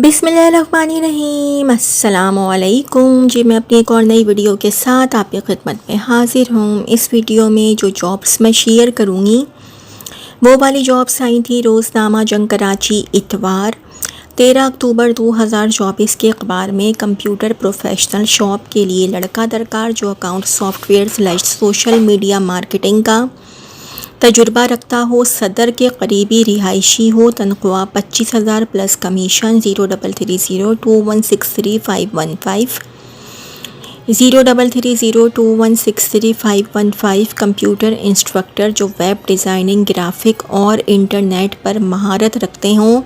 बिस्मिल्लाहिर्रहमानिर्रहीम, अस्सलामुअलैकुम जी। मैं अपनी एक और नई वीडियो के साथ आपकी खिदमत में हाज़िर हूँ। इस वीडियो में जो जॉब्स मैं शेयर करूँगी वो वाली जॉब्स आई थी रोज़नामा जंग कराची इतवार 13 अक्टूबर 2024 के अखबार में। कंप्यूटर प्रोफेशनल शॉप के लिए लड़का दरकार जो account software / social media marketing का तजुर्बा रखता हो, सदर के करीबी रिहायशी हो, तनख्वाह 25,000 प्लस कमीशन। 03302163 0515 कंप्यूटर इंस्ट्रक्टर जो वेब डिज़ाइनिंग, ग्राफिक और इंटरनेट पर महारत रखते हों।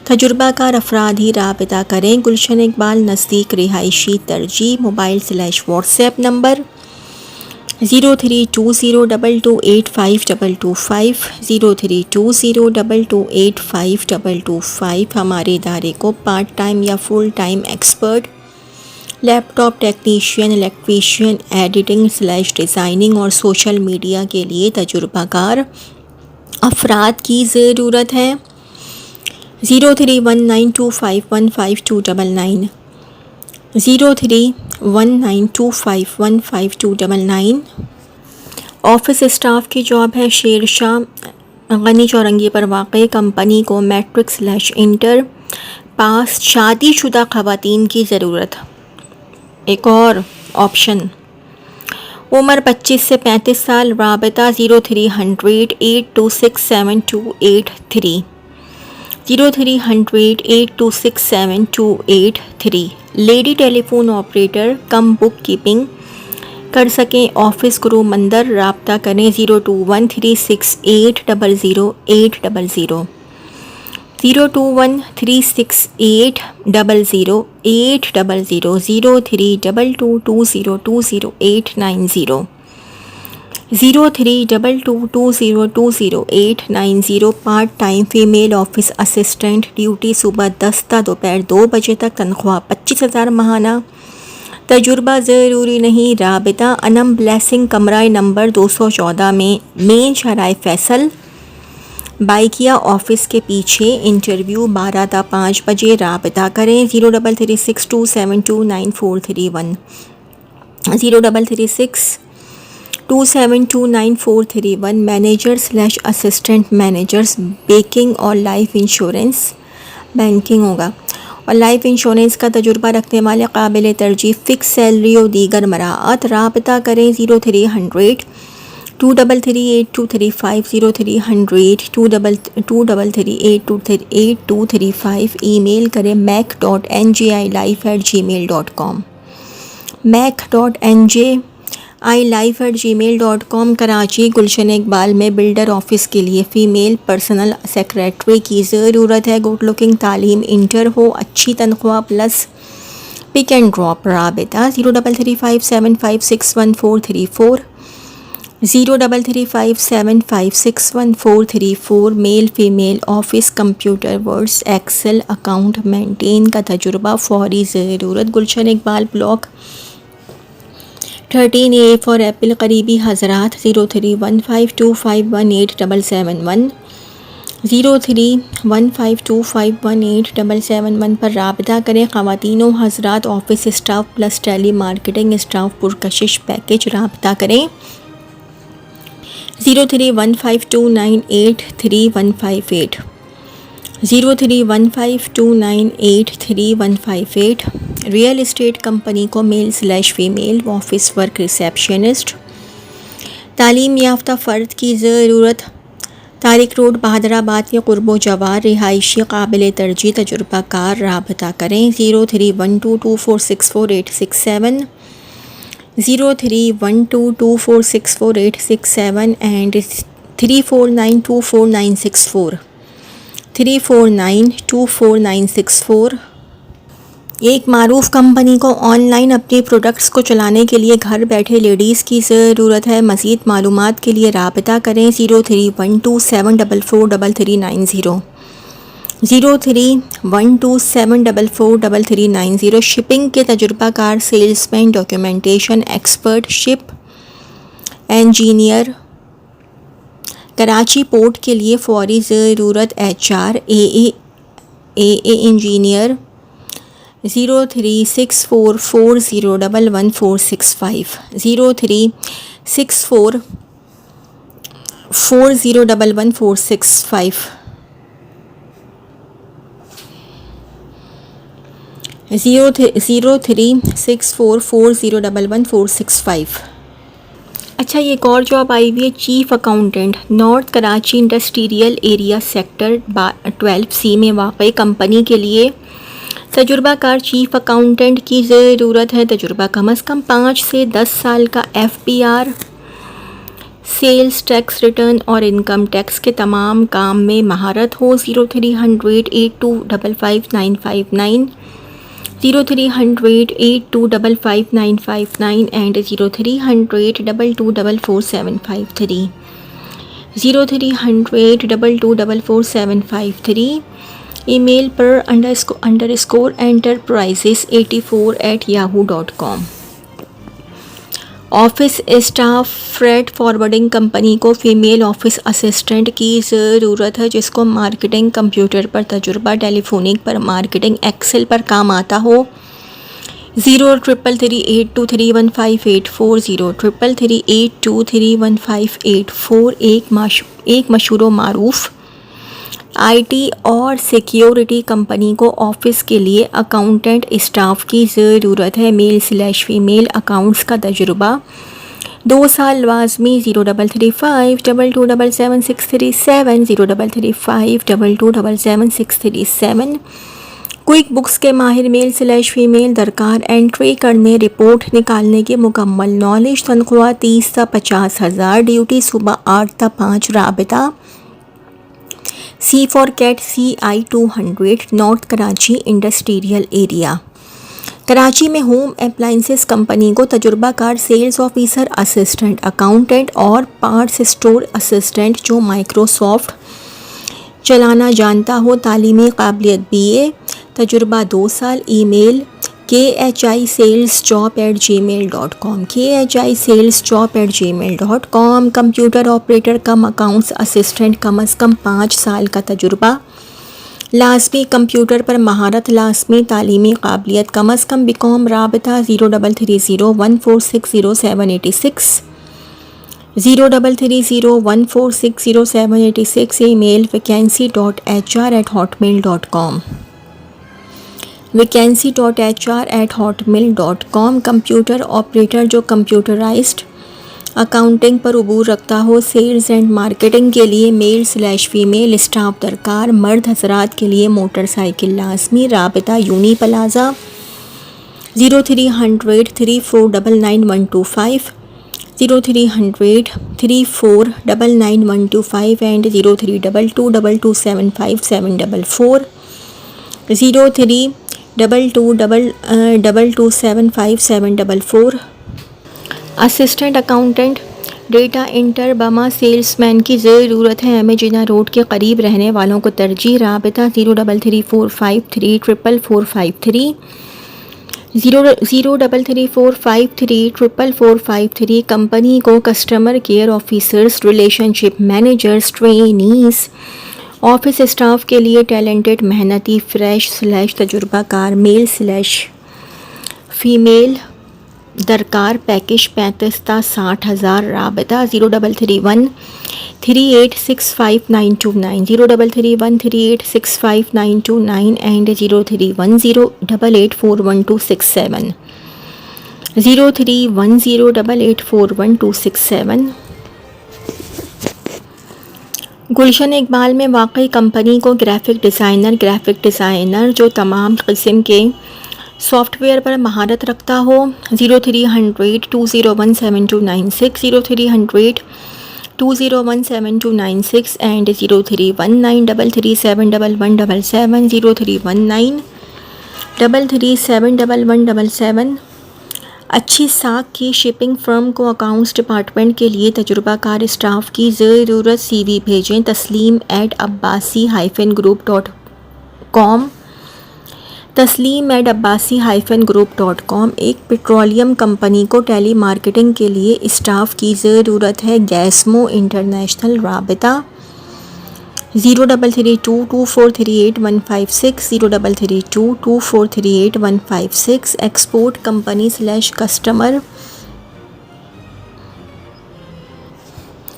तजुर्बाकार अफराद ही राबिता करें। गुलशन इकबाल, नज़दीक रिहायशी तरजीह। Mobile / WhatsApp number 0320228525 0320228525। हमारे इदारे को पार्ट टाइम या full time expert, laptop technician, electrician, editing / designing और सोशल मीडिया के लिए तजुर्बाकार अफराद की ज़रूरत है। 031925155299 031925155299। ऑफिस स्टाफ की जॉब है। शेरशाह गनी चौरंगी पर वाक़ कंपनी को मैट्रिक / इंटर पास शादीशुदा ख़वातीन की ज़रूरत। एक और ऑप्शन, उम्र 25 से 35 साल। राबिता 0300826728 0300826728। लेडी टेलीफोन ऑपरेटर कम बुक कीपिंग कर सकें। ऑफिस क्रू मंदर। राब्ता करें 021368008000 021368008000 0322202089 0322202089। Part time female office assistant. Duty सुबह 10 ता दोपहर 2 बजे तक। तनख्वाह 25,000 माहाना। तजुर्बा ज़रूरी नहीं। राबिता अनम ब्लेसिंग, कमरा नंबर 214 में, मेन शराय फैसल, बाइकिया ऑफिस के पीछे। इंटरव्यू 12 ता 5 बजे। राबिता करें 0336272941 0336272941। मैनेजर / असिस्टेंट मैनेजर्स, बेकिंग और लाइफ इंश्योरेंस, बैंकिंग होगा और लाइफ इंश्योरेंस का तजुर्बा रखने वाले काबिल तरजीह। फ़िक्स सैलरी और दीगर मराआत। राबिता करें 0300233823 0300233823 ईमेल करें mac.nji@gmail.com mac.nji@gmail.com। कराची गुलशन इकबाल में बिल्डर ऑफिस के लिए फ़ीमेल पर्सनल सेक्रेटरी की ज़रूरत है। गुड लुकिंग, तालीम इंटर हो, अच्छी तनख्वाह प्लस पिक एंड ड्रॉप। राबिता 0335756134 0335756134। Male female office, computer, words, excel, account maintain का तजुर्बा, फौरी ज़रूरत। Gulshan Iqbal block 13A for apple, करीबी हजरात। 0315251877 0315251877 पर राबिता करें। ख़वातीनो हजरात office staff plus tele marketing staff पुरकशिश पैकेज। राबिता करें 031529835158 031529835158। रियल इस्टेट कंपनी को male / female office work receptionist. तालीम याफ्ता फ़र्द की ज़रूरत। तारिक रोड, बहादराबाद के क़ुर्बो जवार। रिहायशी काबिल तरजीह तजुर्बाकार। राबिता करें 0312246487 0312246487 एंड 34924964 34924964। एक मारूफ कंपनी को ऑनलाइन अपने प्रोडक्ट्स को चलाने के लिए घर बैठे लेडीज़ की ज़रूरत है। मज़ीद मालूमात के लिए राबिता करें 0312744390 0312744390। शिपिंग के तजुर्बाकार, salesman, documentation expert, ship engineer. Karachi port के लिए फौरी ज़रूरत। HR AA AA engineer 0364401145 0364401145 0364401145। अच्छा, ये एक और जॉब आई हुई है, chief accountant, north Karachi industrial area sector 12C में वाक़ई कंपनी के लिए तजुर्बाकार चीफ़ अकाउंटेंट की ज़रूरत है। तजुर्बा कम अज़ कम 5 से 10 साल का, FPR, सेल्स टैक्स रिटर्न और इनकम टैक्स के तमाम काम में महारत हो। 030082555959 030082555959 एंड 0300224753 0300224753। ईमेल पर _enterprises84@yahoo.com। Office staff freight forwarding company को फ़ीमेल ऑफिस असिस्टेंट की ज़रूरत है जिसको मार्केटिंग, कंप्यूटर पर तजुर्बा, टेलीफोनिक पर मार्केटिंग, एक्सेल पर काम आता हो। 033382315840 033382315840 एक मशहूर मारूफ IT और सिक्योरिटी कंपनी को ऑफिस के लिए अकाउंटेंट स्टाफ की ज़रूरत है। मेल/फीमेल अकाउंट्स का तजुर्बा 2 साल लाजमी। 0335227767 0335227767। क्विक बुक्स के माहिर मेल/फीमेल दरकार। एंट्री करने, रिपोर्ट निकालने की मुकम्मल नॉलेज। तनख्वाह 30 से 50,000। ड्यूटी सुबह 8 से 5। राबिता C for cat CI 200 north Karachi industrial area. Karachi में होम अप्लाइंसेस कंपनी को तजुर्बाकार सेल्स ऑफिसर, असिस्टेंट अकाउंटेंट और पार्ट्स स्टोर असिस्टेंट जो माइक्रोसॉफ्ट चलाना जानता हो। तालीमी काबिलियत BA, तजुर्बा 2 साल। Email khisalesjob@gmail.com khisalesjob@gmail.com। Computer operator cum accounts assistant, कम अज़ कम 5 साल का तजुर्बा लाजमी। कंप्यूटर पर महारत लाजमी। तालीमी काबिलियत कम अज़ कम BCom। राबिता 033014600786 033014600786। Email vacancy.hr@hotmail.com vacancy.hr@hotmail.com। Computer operator जो कंप्यूटराइज्ड अकाउंटिंग पर उबूर रखता हो। सेल्स एंड मार्केटिंग के लिए मेल/फीमेल स्टाफ दरकार। मर्द हजरात के लिए मोटरसाइकिल लाजमी। राबिता Uni Plaza 030034999125 030034999125 and 0322275744 0322275744। Assistant accountant, data entry, बमा सेल्समैन की ज़रूरत है। हमें जिना रोड के करीब रहने वालों को तरजीह। राबिता 0334534453 0334534453। कंपनी को customer care officers, relationship managers, trainees, office staff के लिए टैलेंटेड, मेहनती, फ्रेश / तजुर्बाकार मेल/फीमेल दरकार। पैकेज 35 से 60,000। राबिता 0331386529 0331386529 एंड 0310884167 0310884167। गुलशन इकबाल में वाकई कंपनी को ग्राफिक डिज़ाइनर जो तमाम किस्म के सॉफ्टवेयर पर महारत रखता हो। 0300201729 0300201729 एंड 031933711177 031933711177। अच्छी साख की शिपिंग फर्म को अकाउंट्स डिपार्टमेंट के लिए तजुर्बाकार स्टाफ की ज़रूरत। CV भेजें। taslim@abbasi-group.com taslim@abbasi-group.com। एक पेट्रोलियम कंपनी को टेली मार्केटिंग के लिए स्टाफ की ज़रूरत है। Gasmo International. राबिता 03322438 03322438 export company / customer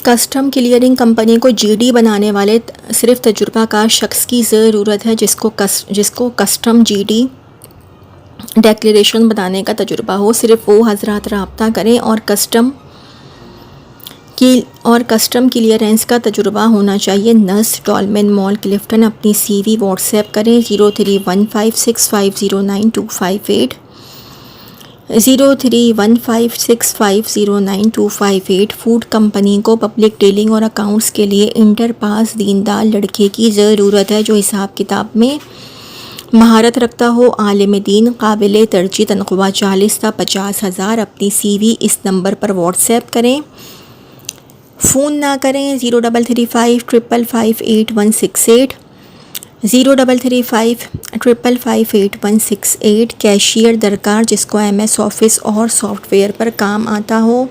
custom clearing company को जीडी बनाने वाले सिर्फ तजुर्बाकार शख्स की ज़रूरत है जिसको कस्टम जीडी डेक्लेरेशन बनाने का तजुर्बा हो। सिर्फ वो हजरात राब्ता करें और कस्टम क्लियरेंस का तजुर्बा होना चाहिए। Nurse, Dolmen mall, Clifton. अपनी सीवी व्हाट्सएप करें 0315650928 0315650928। फूड कंपनी को पब्लिक डीलिंग और अकाउंट्स के लिए इंटर पास दीनदार लड़के की ज़रूरत है जो हिसाब किताब में महारत रखता हो, आलिम दीन, काबिल तरजीह। तनख्वाह 40 था 50,000। अपनी सीवी इस नंबर पर व्हाट्सएप करें, फ़ोन ना करें। 0335558168 0335558168। कैशियर दरकार जिसको MS ऑफिस और सॉफ्टवेयर पर काम आता हो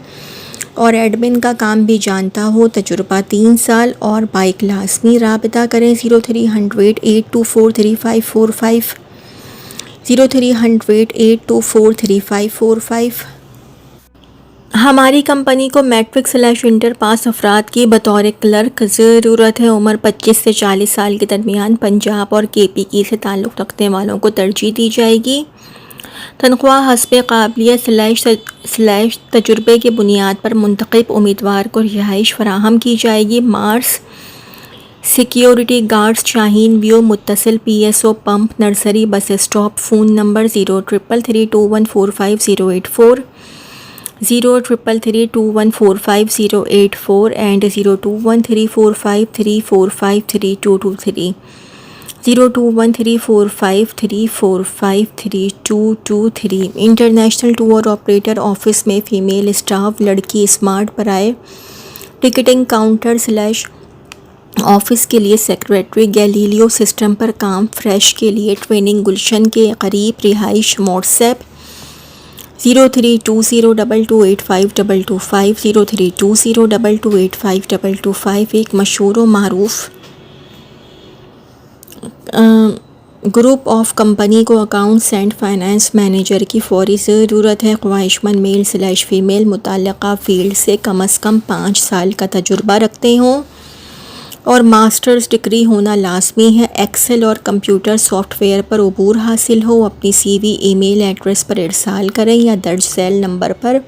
और एडमिन का काम भी जानता हो। तजुर्बा 3 साल और बाइक लाजमी। राबिता करें 030082434545 030082434545। हमारी कंपनी को मैट्रिक / इंटर पास अफराद की बतौर क्लर्क ज़रूरत है। उम्र 25 से 40 साल के दरमियान। पंजाब और KPK से ताल्लुक़ रखने वालों को तरजीह दी जाएगी। तनख्वाह हस्बे काबिलियत / तजुर्बे के बुनियाद पर मुंतखब उम्मीदवार को रिहाइश फराहम की जाएगी। Mars security guards, Shaheen View, मुत्तसिल PSO pump, nursery, bus stop. Phone number 0333214584 0333214584 and 02134534532223 02134534532223। International tour operator office में फ़ीमेल स्टाफ लड़की स्मार्ट पर आए। टिकटिंग काउंटर / ऑफिस के लिए सेक्रेटरी। गैलीलियो सिस्टम पर काम। फ्रेश के लिए ट्रेनिंग गुलशन के करीब। रिहाइश व्हाट्सएप 0320228525 0320228525। एक मशहूर व मारूफ ग्रुप ऑफ कंपनी को अकाउंट्स एंड फाइनेंस मैनेजर की फौरी ज़रूरत है। ख्वाहिशमंद मेल / फ़ीमेल मुताल्लिक़ा फ़ील्ड से कम अज़ कम 5 साल का तजुर्बा रखते हों और मास्टर्स डिग्री होना लाजमी है। एक्सेल और कंप्यूटर सॉफ्टवेयर पर अबूर हासिल हो। अपनी CV ईमेल एड्रेस पर इरसाल करें या दर्ज सेल नंबर पर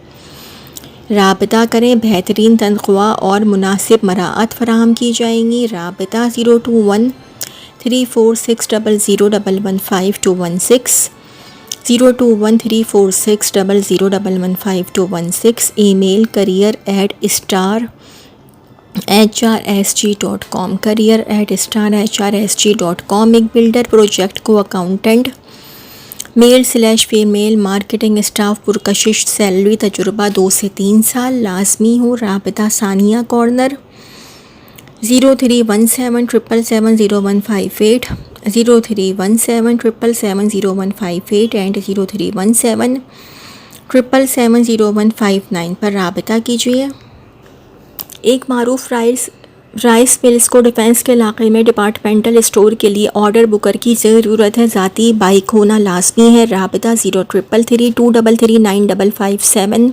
राबिता करें। बेहतरीन तनख्वाह और मुनासिब मराअत फराहम की जाएंगी। राबिता 02134600115216 02134600115216। Email career@starhrsg.com career@starhrsg.com। एक बिल्डर प्रोजेक्ट को accountant. Male / female marketing staff पुरकशिश। सैलरी तजुर्बा 2 से 3 साल लाजमी हो। राबिता सानिया कॉर्नर 0317770158 0317770158 एंड 0317770159 पर राबिता कीजिए। एक मारूफ राइस मिल्स को डिफेंस के इलाके में डिपार्टमेंटल स्टोर के लिए ऑर्डर बुकर की ज़रूरत है। ज़ाती बाइक होना लाजमी है। राबिता 0333233957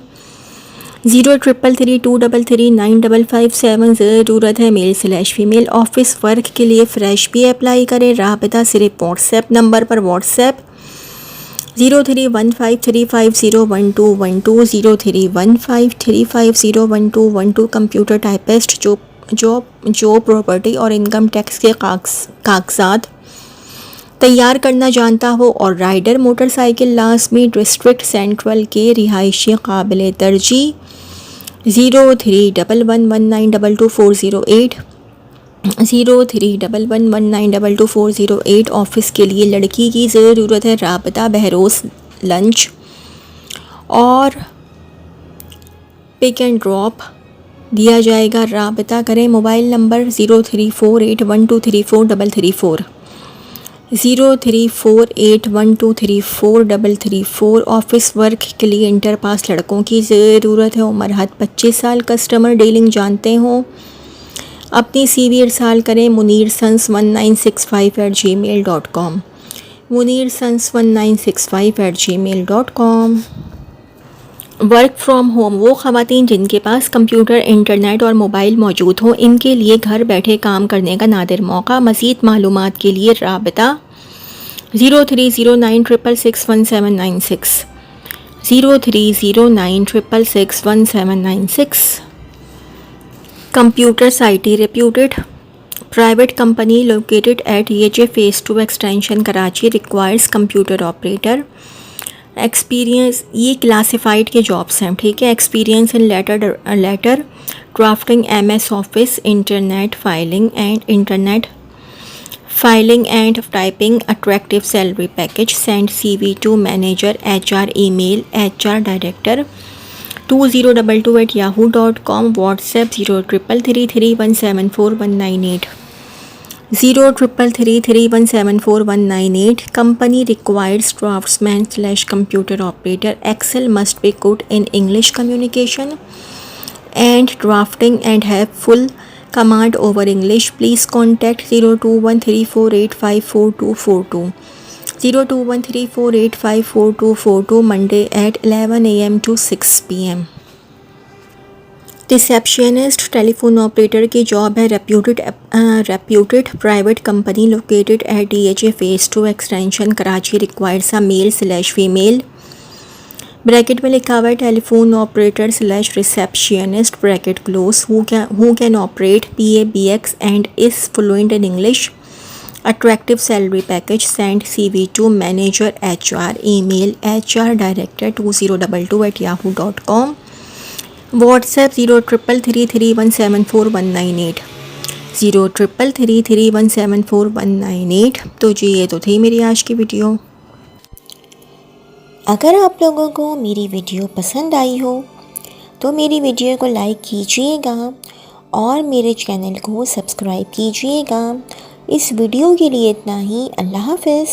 0333233957 ज़रूरत है मेल / फ़ीमेल। ऑफिस वर्क के लिए फ़्रेश भी अप्लाई करें। राबिता सिर्फ व्हाट्सएप नंबर पर व्हाट्सएप 0315350112 0315350112। कंप्यूटर टाइपिस्ट जो प्रॉपर्टी और इनकम टैक्स के कागजात तैयार करना जानता हो और राइडर मोटरसाइकिल लाजमी। डिस्ट्रिक्ट सेंट्रल के रिहायशी काबिल तरजीह 0311192240 0311192240। ऑफिस के लिए लड़की की ज़रूरत है। राबिता बहरोज़ लंच और पिक एंड ड्रॉप दिया जाएगा। राबिता करें। Mobile number 0348123434 0348123434। ऑफिस वर्क के लिए इंटर पास लड़कों की ज़रूरत है। उम्र हद 25 साल। कस्टमर डीलिंग जानते हों। अपनी CV इरसाल करें munirsons1965@gmail.com, munirsons1965@gmail.com। Work from home वो ख़वातीन जिनके पास कंप्यूटर, इंटरनेट और मोबाइल मौजूद हों, इनके लिए घर बैठे काम करने का नादिर मौका। मज़ीद मालूमात के लिए राबता 0309666196, 0309666196। Computers IT reputed private company located at EHA Phase 2 Extension Karachi requires computer operator। Experience, ये क्लासिफाइड के जॉब्स हैं, ठीक है। Experience in letter drafting, MS office, internet filing and typing, attractive salary package. Send CV to manager HR, email HR director 2022@yahoo.com। WhatsApp 03333174 03333174 Company requires draftsman/computer operator। Excel must be good in English communication and drafting and have full command over English। Please contact 021348544242, 021348544242, Monday at 11 AM to 6 PM। Receptionist telephone operator की job है। Reputed private company located at EHA Phase 2 extension Karachi requires a male female. Bracket में लिखा हुआ है telephone operator / receptionist bracket close who can operate PABX and is fluent in English. Attractive salary package. Send CV to manager HR, email HR director 2022@yahoo.com। WhatsApp 03333174 03333174 तो जी ये तो थी मेरी आज की वीडियो। अगर आप लोगों को मेरी वीडियो पसंद आई हो तो मेरी वीडियो को लाइक कीजिएगा और मेरे चैनल को सब्सक्राइब कीजिएगा। इस वीडियो के लिए इतना ही। अल्लाह हाफ़िज़।